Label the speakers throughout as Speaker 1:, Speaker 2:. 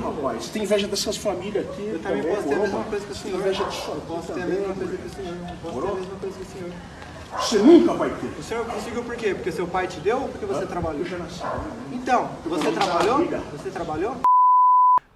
Speaker 1: rapaz. Você tem inveja dessas famílias aqui.
Speaker 2: Eu também posso ter a mesma coisa que o senhor.
Speaker 1: Inveja disso
Speaker 2: Eu
Speaker 1: aqui
Speaker 2: posso ter a
Speaker 1: também.
Speaker 2: mesma coisa que o senhor. Eu posso ter a mesma coisa que o senhor.
Speaker 1: Você nunca vai ter.
Speaker 2: O senhor conseguiu por quê? Porque seu pai te deu ou porque você trabalhou?
Speaker 1: Eu já nasci.
Speaker 2: Então, você trabalhou? Você trabalhou?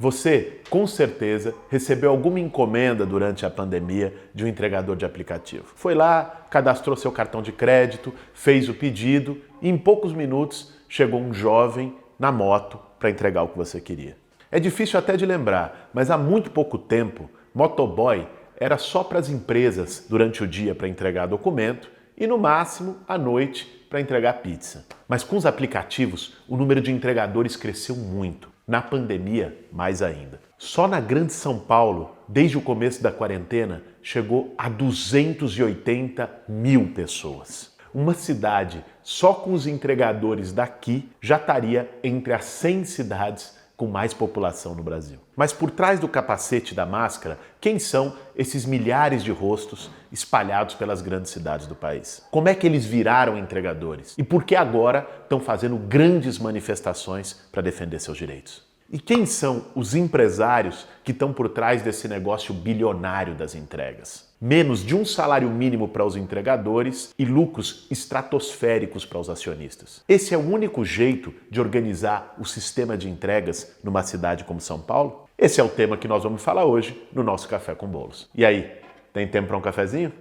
Speaker 3: Você, com certeza, recebeu alguma encomenda durante a pandemia de um entregador de aplicativo. Foi lá, cadastrou seu cartão de crédito, fez o pedido e em poucos minutos chegou um jovem na moto para entregar o que você queria. É difícil até de lembrar, mas há muito pouco tempo, motoboy era só para as empresas durante o dia para entregar documento e no máximo à noite para entregar pizza. Mas com os aplicativos, o número de entregadores cresceu muito. Na pandemia, mais ainda. Só na Grande São Paulo, desde o começo da quarentena, chegou a 280 mil pessoas. Uma cidade só com os entregadores daqui já estaria entre as 100 cidades com mais população no Brasil. Mas por trás do capacete da máscara, quem são esses milhares de rostos espalhados pelas grandes cidades do país? Como é que eles viraram entregadores? E por que agora estão fazendo grandes manifestações para defender seus direitos? E quem são os empresários que estão por trás desse negócio bilionário das entregas? Menos de um salário mínimo para os entregadores e lucros estratosféricos para os acionistas. Esse é o único jeito de organizar o sistema de entregas numa cidade como São Paulo? Esse é o tema que nós vamos falar hoje no nosso Café com Bolos. E aí, tem tempo para um cafezinho?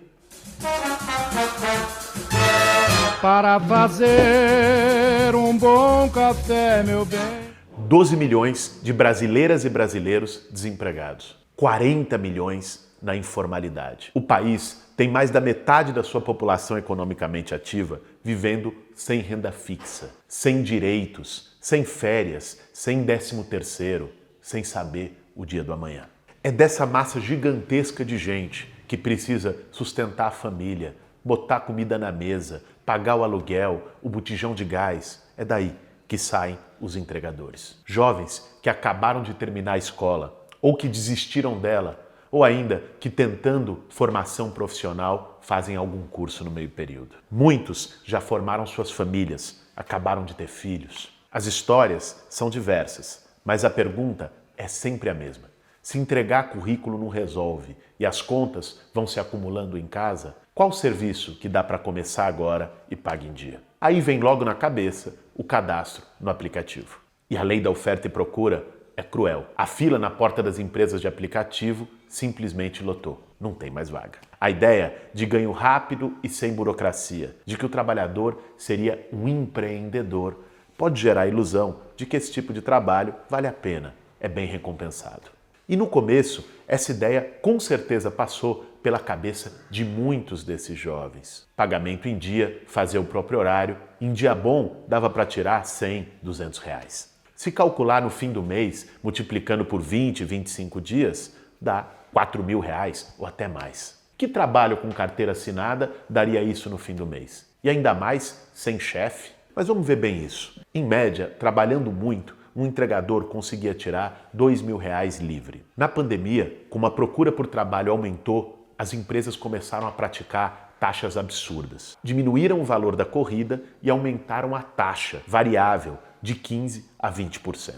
Speaker 4: Para fazer um bom café, meu bem.
Speaker 3: 12 milhões de brasileiras e brasileiros desempregados. 40 milhões na informalidade. O país tem mais da metade da sua população economicamente ativa vivendo sem renda fixa, sem direitos, sem férias, sem 13º, sem saber o dia do amanhã. É dessa massa gigantesca de gente que precisa sustentar a família, botar comida na mesa, pagar o aluguel, o botijão de gás. É daí que saem os entregadores. Jovens que acabaram de terminar a escola, ou que desistiram dela, ou ainda que tentando formação profissional fazem algum curso no meio período. Muitos já formaram suas famílias, acabaram de ter filhos. As histórias são diversas, mas a pergunta é sempre a mesma. Se entregar currículo não resolve e as contas vão se acumulando em casa, qual serviço que dá para começar agora e paga em dia? Aí vem logo na cabeça o cadastro no aplicativo. E a lei da oferta e procura é cruel. A fila na porta das empresas de aplicativo simplesmente lotou. Não tem mais vaga. A ideia de ganho rápido e sem burocracia, de que o trabalhador seria um empreendedor, pode gerar a ilusão de que esse tipo de trabalho vale a pena, é bem recompensado. E no começo, essa ideia com certeza passou pela cabeça de muitos desses jovens. Pagamento em dia, fazer o próprio horário, em dia bom dava para tirar 100, 200 reais. Se calcular no fim do mês, multiplicando por 20, 25 dias, dá 4 mil reais ou até mais. Que trabalho com carteira assinada daria isso no fim do mês? E ainda mais sem chefe? Mas vamos ver bem isso. Em média, trabalhando muito, um entregador conseguia tirar 2 mil reais livre. Na pandemia, como a procura por trabalho aumentou, as empresas começaram a praticar taxas absurdas. Diminuíram o valor da corrida e aumentaram a taxa variável de 15% a 20%.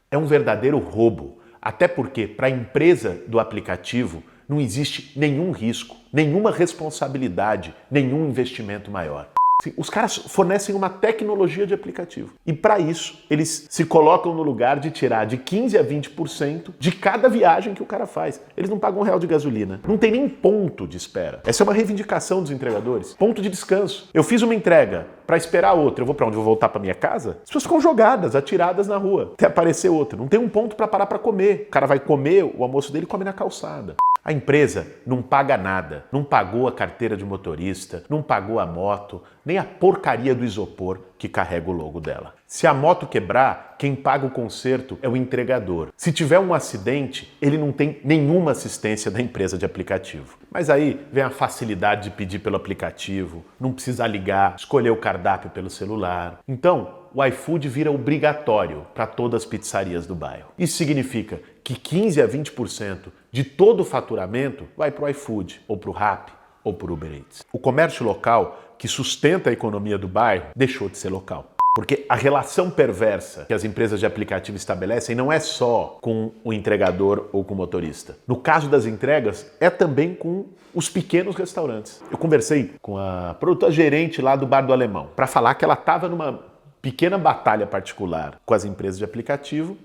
Speaker 3: É um verdadeiro roubo, até porque para a empresa do aplicativo não existe nenhum risco, nenhuma responsabilidade, nenhum investimento maior. Os caras fornecem uma tecnologia de aplicativo. E para isso, eles se colocam no lugar de tirar de 15% a 20% de cada viagem que o cara faz. Eles não pagam R$1 de gasolina. Não tem nem ponto de espera. Essa é uma reivindicação dos entregadores. Ponto de descanso. Eu fiz uma entrega para esperar outra. Eu vou para onde? Eu vou voltar para minha casa? As pessoas ficam jogadas, atiradas na rua, até aparecer outra. Não tem um ponto para parar para comer. O cara vai comer, o almoço dele come na calçada. A empresa não paga nada, não pagou a carteira de motorista, não pagou a moto, nem a porcaria do isopor que carrega o logo dela. Se a moto quebrar, quem paga o conserto é o entregador. Se tiver um acidente, ele não tem nenhuma assistência da empresa de aplicativo. Mas aí vem a facilidade de pedir pelo aplicativo, não precisar ligar, escolher o cardápio pelo celular. Então, o iFood vira obrigatório para todas as pizzarias do bairro. Isso significa que 15% a 20% de todo o faturamento vai para o iFood, ou para o Rappi, ou para o Uber Eats. O comércio local, que sustenta a economia do bairro, deixou de ser local. Porque a relação perversa que as empresas de aplicativo estabelecem não é só com o entregador ou com o motorista. No caso das entregas, é também com os pequenos restaurantes. Eu conversei com a produtora gerente lá do Bar do Alemão para falar que ela estava numa pequena batalha particular com as empresas de aplicativo,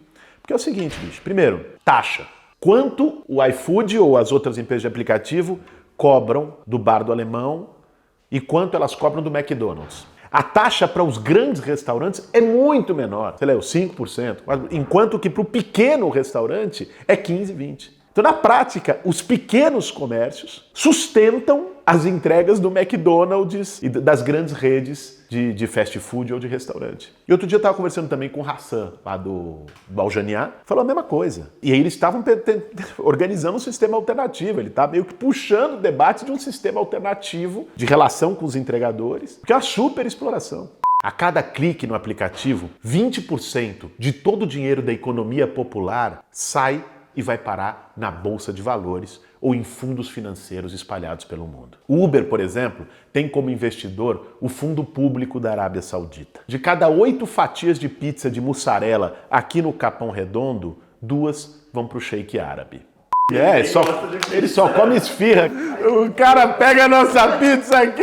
Speaker 3: porque é o seguinte, bicho. Primeiro, taxa. Quanto o iFood ou as outras empresas de aplicativo cobram do Bar do Alemão e quanto elas cobram do McDonald's? A taxa para os grandes restaurantes é muito menor, sei lá, 5%, enquanto que para o pequeno restaurante é 15%, 20%. Então, na prática, os pequenos comércios sustentam as entregas do McDonald's e das grandes redes de fast food ou de restaurante. E outro dia eu estava conversando também com o Hassan, lá do Aljaniá, falou a mesma coisa. E aí eles estavam organizando um sistema alternativo, ele estava meio que puxando o debate de um sistema alternativo de relação com os entregadores, que é uma super exploração. A cada clique no aplicativo, 20% de todo o dinheiro da economia popular sai e vai parar na bolsa de valores ou em fundos financeiros espalhados pelo mundo. O Uber, por exemplo, tem como investidor o Fundo Público da Arábia Saudita. De cada 8 fatias de pizza de mussarela aqui no Capão Redondo, 2 vão para o Sheik árabe. Ele só come esfirra. O cara pega a nossa pizza aqui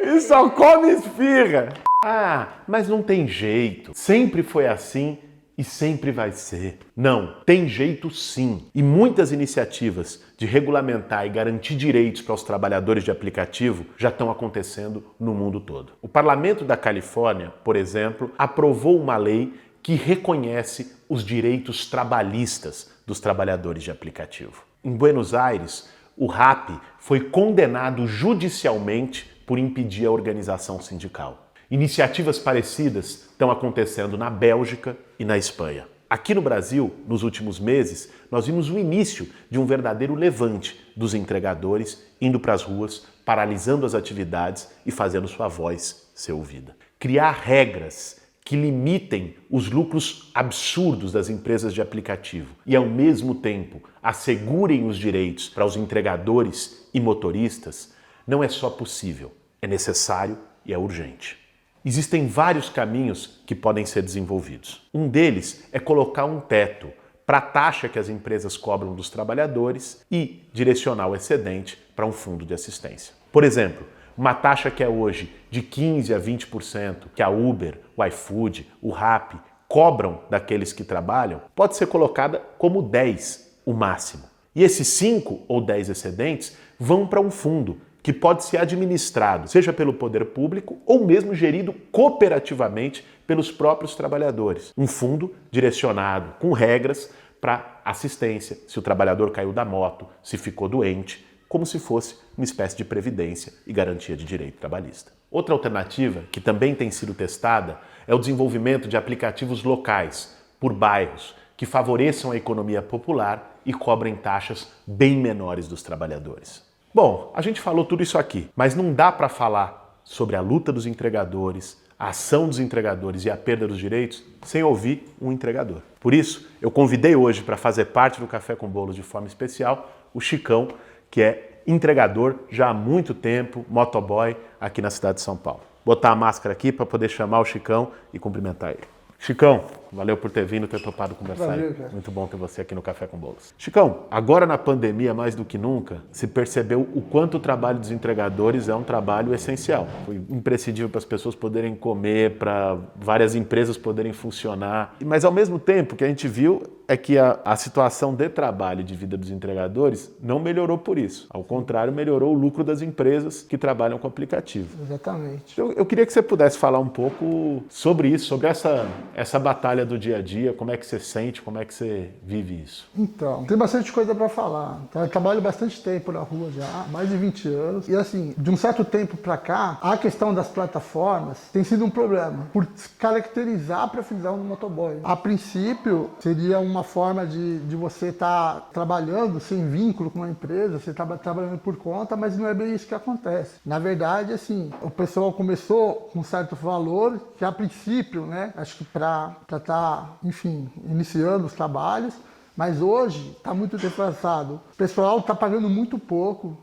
Speaker 3: e só come esfirra. Ah, mas não tem jeito. Sempre foi assim e sempre vai ser. Não, tem jeito sim. E muitas iniciativas de regulamentar e garantir direitos para os trabalhadores de aplicativo já estão acontecendo no mundo todo. O Parlamento da Califórnia, por exemplo, aprovou uma lei que reconhece os direitos trabalhistas dos trabalhadores de aplicativo. Em Buenos Aires, o Rappi foi condenado judicialmente por impedir a organização sindical. Iniciativas parecidas estão acontecendo na Bélgica e na Espanha. Aqui no Brasil, nos últimos meses, nós vimos o início de um verdadeiro levante dos entregadores indo para as ruas, paralisando as atividades e fazendo sua voz ser ouvida. Criar regras que limitem os lucros absurdos das empresas de aplicativo e, ao mesmo tempo, assegurem os direitos para os entregadores e motoristas, não é só possível, é necessário e é urgente. Existem vários caminhos que podem ser desenvolvidos. Um deles é colocar um teto para a taxa que as empresas cobram dos trabalhadores e direcionar o excedente para um fundo de assistência. Por exemplo, uma taxa que é hoje de 15% a 20% que a Uber, o iFood, o Rappi cobram daqueles que trabalham, pode ser colocada como 10% o máximo. E esses 5 ou 10 excedentes vão para um fundo que pode ser administrado, seja pelo poder público ou mesmo gerido cooperativamente pelos próprios trabalhadores. Um fundo direcionado com regras para assistência, se o trabalhador caiu da moto, se ficou doente, como se fosse uma espécie de previdência e garantia de direito trabalhista. Outra alternativa, que também tem sido testada, é o desenvolvimento de aplicativos locais, por bairros, que favoreçam a economia popular e cobrem taxas bem menores dos trabalhadores. Bom, a gente falou tudo isso aqui, mas não dá para falar sobre a luta dos entregadores, a ação dos entregadores e a perda dos direitos sem ouvir um entregador. Por isso, eu convidei hoje para fazer parte do Café com Bolos de forma especial o Chicão, que é entregador já há muito tempo, motoboy aqui na cidade de São Paulo. Vou botar a máscara aqui para poder chamar o Chicão e cumprimentar ele. Chicão, valeu por ter vindo, ter topado conversar.
Speaker 2: Valeu, cara.
Speaker 3: Muito bom ter você aqui no Café com Bolos. Chicão, agora na pandemia, mais do que nunca, se percebeu o quanto o trabalho dos entregadores é um trabalho essencial. Foi imprescindível para as pessoas poderem comer, para várias empresas poderem funcionar. Mas ao mesmo tempo, o que a gente viu é que a situação de trabalho e de vida dos entregadores não melhorou por isso. Ao contrário, melhorou o lucro das empresas que trabalham com aplicativo.
Speaker 2: Exatamente.
Speaker 3: Eu queria que você pudesse falar um pouco sobre isso, sobre essa batalha do dia a dia, como é que você sente, como é que você vive isso?
Speaker 5: Então, tem bastante coisa para falar. Eu trabalho bastante tempo na rua já, mais de 20 anos. E assim, de um certo tempo para cá, a questão das plataformas tem sido um problema, por caracterizar a profissão do motoboy. A princípio, seria uma forma de você estar trabalhando sem vínculo com uma empresa, você está trabalhando por conta, mas não é bem isso que acontece. Na verdade, assim, o pessoal começou com um certo valor, que a princípio, né, acho que para estar, enfim, iniciando os trabalhos, mas hoje está muito defasado. O pessoal está pagando muito pouco,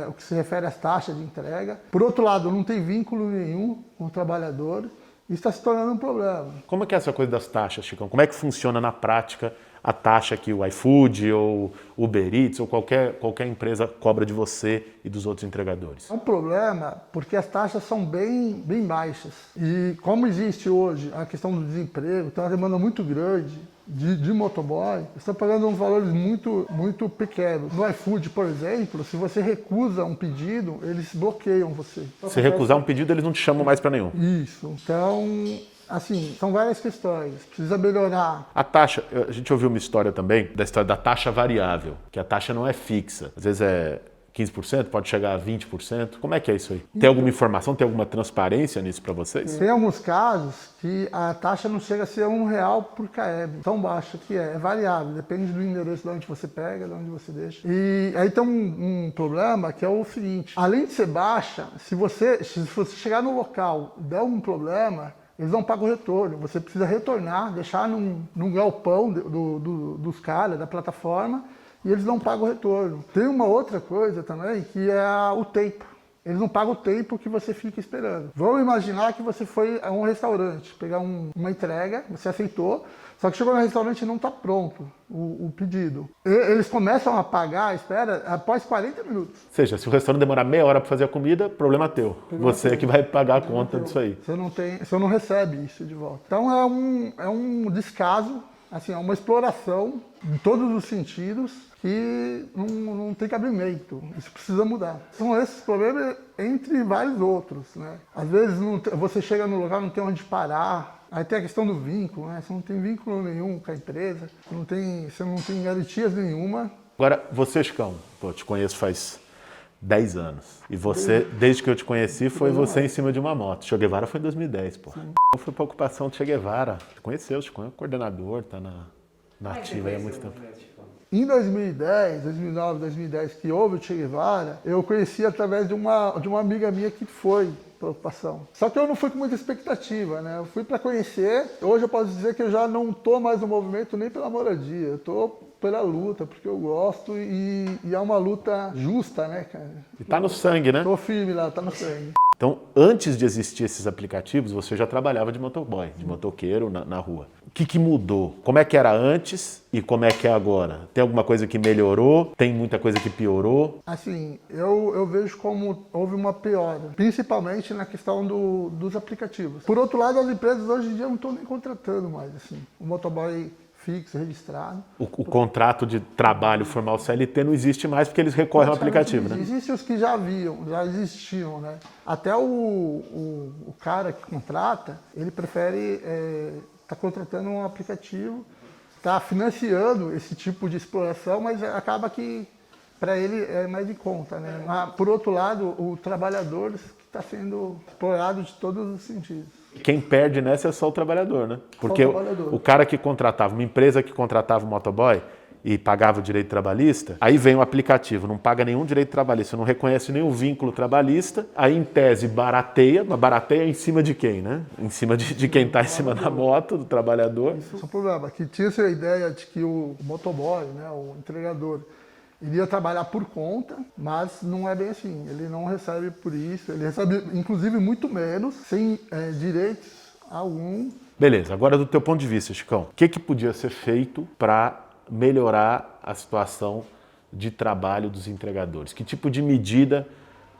Speaker 5: o que se refere às taxas de entrega. Por outro lado, não tem vínculo nenhum com o trabalhador. Isso está se tornando um problema.
Speaker 3: Como é que é essa coisa das taxas, Chicão? Como é que funciona na prática a taxa que o iFood ou o Uber Eats ou qualquer empresa cobra de você e dos outros entregadores?
Speaker 5: É um problema porque as taxas são bem baixas. E como existe hoje a questão do desemprego, tem uma demanda muito grande de motoboy, você está pagando uns valores muito pequenos. No iFood, por exemplo, se você recusa um pedido, eles bloqueiam você.
Speaker 3: Se recusar um pedido, eles não te chamam mais para nenhum.
Speaker 5: Isso. Então, assim, são várias questões. Precisa melhorar.
Speaker 3: A taxa, a gente ouviu uma história também, da história da taxa variável, que a taxa não é fixa. Às vezes é 15%, pode chegar a 20%. Como é que é isso aí? Tem alguma informação, tem alguma transparência nisso para vocês?
Speaker 5: Tem alguns casos que a taxa não chega a ser R$1 por km, tão baixa que é variável, depende do endereço de onde você pega, de onde você deixa. E aí tem um problema que é o seguinte, além de ser baixa, se você chegar no local e der um problema, eles não pagam o retorno, você precisa retornar, deixar num galpão dos caras, da plataforma, e eles não pagam o retorno. Tem uma outra coisa também, que é o tempo. Eles não pagam o tempo que você fica esperando. Vamos imaginar que você foi a um restaurante, pegar uma entrega, você aceitou, só que chegou no restaurante e não está pronto o pedido. Eles começam a pagar a espera após 40 minutos.
Speaker 3: Ou seja, se o restaurante demorar meia hora para fazer a comida, problema teu. Você é que vai pagar a conta disso aí.
Speaker 5: Você não recebe isso de volta. Então é um descaso, assim, é uma exploração em todos os sentidos, que não tem cabimento. Isso precisa mudar. São esses problemas entre vários outros, né? Às vezes você chega no local, não tem onde parar. Aí tem a questão do vínculo, né? Você não tem vínculo nenhum com a empresa, você não tem garantias nenhuma. Agora,
Speaker 3: você, Chicão, eu te conheço faz 10 anos. E você, desde que eu te conheci, foi você em cima de uma moto. Che Guevara foi em 2010, pô. Eu fui pra ocupação de Che Guevara. Te conheceu, Chicão é coordenador, tá na ativa aí há muito tempo.
Speaker 5: Em 2010, 2009, 2010, que houve o Che Guevara, eu conheci através de uma amiga minha que foi para a ocupação. Só que eu não fui com muita expectativa, né? Eu fui para conhecer. Hoje eu posso dizer que eu já não estou mais no movimento nem pela moradia. Eu estou pela luta, porque eu gosto e é uma luta justa, né, cara?
Speaker 3: E tá no sangue, né?
Speaker 5: Tô firme lá, tá no sangue.
Speaker 3: Então, antes de existir esses aplicativos, você já trabalhava de motoboy, de motoqueiro na rua. O que mudou? Como é que era antes e como é que é agora? Tem alguma coisa que melhorou? Tem muita coisa que piorou?
Speaker 5: Assim, eu vejo como houve uma piora, principalmente na questão dos aplicativos. Por outro lado, as empresas hoje em dia não estão nem contratando mais, assim, o motoboy fixo, registrado.
Speaker 3: O contrato de trabalho formal CLT não existe mais porque eles recorrem ao aplicativo, né?
Speaker 5: Existem os que já existiam, né? Até o cara que contrata, ele prefere tá contratando um aplicativo, tá financiando esse tipo de exploração, mas acaba que para ele é mais em conta, né? Mas, por outro lado, o trabalhador está sendo explorado de todos os sentidos.
Speaker 3: Quem perde nessa é só o trabalhador, né? Porque o cara que contratava, uma empresa que contratava o motoboy e pagava o direito trabalhista, aí vem o aplicativo, não paga nenhum direito trabalhista, não reconhece nenhum vínculo trabalhista, aí em tese barateia, mas barateia em cima de quem, né? Em cima de quem está em cima da moto, do trabalhador.
Speaker 5: Isso é um problema, que tinha-se a ideia de que o motoboy, né, o entregador, iria trabalhar por conta, mas não é bem assim. Ele não recebe por isso, ele recebe inclusive muito menos, sem direitos algum.
Speaker 3: Beleza, agora do teu ponto de vista, Chicão, o que podia ser feito para melhorar a situação de trabalho dos entregadores? Que tipo de medida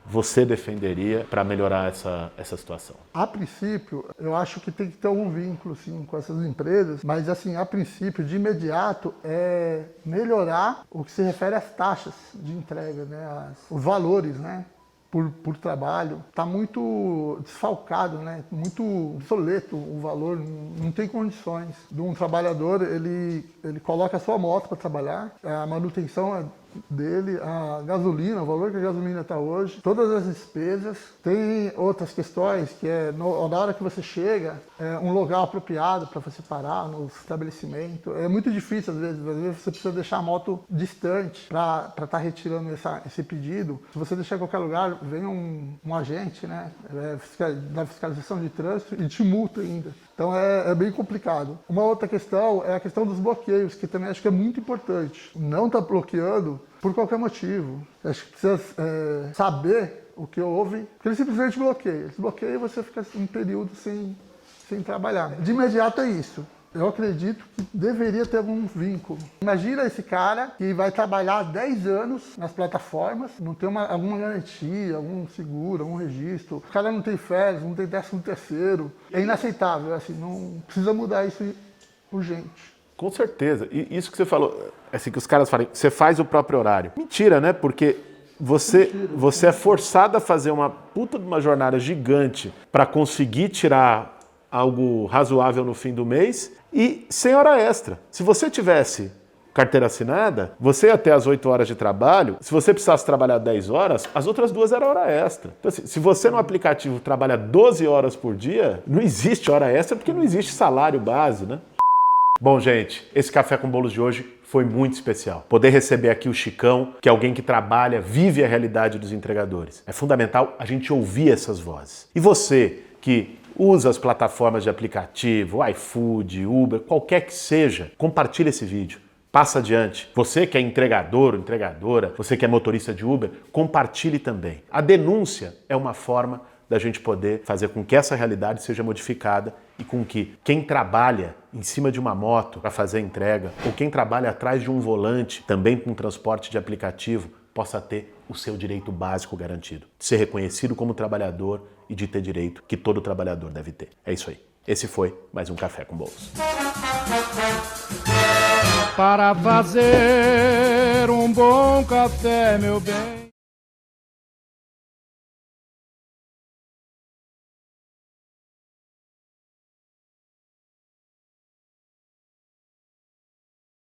Speaker 3: você defenderia para melhorar essa situação?
Speaker 5: A princípio, eu acho que tem que ter um vínculo, sim, com essas empresas, mas, assim, a princípio, de imediato, é melhorar o que se refere às taxas de entrega, né? Os valores, né? Por trabalho, está muito desfalcado, né? Muito obsoleto o valor, não tem condições. De um trabalhador, ele coloca a sua moto para trabalhar, a manutenção é dele, a gasolina, o valor que a gasolina está hoje, todas as despesas. Tem outras questões que na hora que você chega, um local apropriado para você parar no estabelecimento. É muito difícil às vezes você precisa deixar a moto distante para estar retirando esse pedido. Se você deixar em qualquer lugar, vem um agente, né, da fiscalização de trânsito e te multa ainda. Então é bem complicado. Uma outra questão é a questão dos bloqueios, que também acho que é muito importante. Não está bloqueando por qualquer motivo. Acho que precisa saber o que houve, porque ele simplesmente bloqueia. Ele bloqueia e você fica um período sem sem trabalhar. De imediato é isso. Eu acredito que deveria ter algum vínculo. Imagina esse cara que vai trabalhar 10 anos nas plataformas, não tem alguma garantia, algum seguro, algum registro. O cara não tem férias, não tem 13º. É inaceitável, assim, não precisa mudar isso urgente.
Speaker 3: Com certeza. E isso que você falou, assim, que os caras falam, você faz o próprio horário. Mentira, né? Porque você é forçado a fazer uma puta de uma jornada gigante para conseguir tirar algo razoável no fim do mês e sem hora extra. Se você tivesse carteira assinada, você ia ter as 8 horas de trabalho. Se você precisasse trabalhar 10 horas, as outras 2 eram hora extra. Então, assim, se você no aplicativo trabalha 12 horas por dia, não existe hora extra porque não existe salário base, né? Bom, gente, esse Café com Bolos de hoje foi muito especial. Poder receber aqui o Chicão, que é alguém que trabalha, vive a realidade dos entregadores. É fundamental a gente ouvir essas vozes. E você que usa as plataformas de aplicativo, iFood, Uber, qualquer que seja, compartilha esse vídeo. Passa adiante. Você que é entregador ou entregadora, você que é motorista de Uber, compartilhe também. A denúncia é uma forma da gente poder fazer com que essa realidade seja modificada e com que quem trabalha em cima de uma moto para fazer a entrega ou quem trabalha atrás de um volante, também com transporte de aplicativo, possa ter o seu direito básico garantido, de ser reconhecido como trabalhador e de ter direito que todo trabalhador deve ter. É isso aí. Esse foi mais um Café com Bolos.
Speaker 4: Para fazer um bom café, meu bem.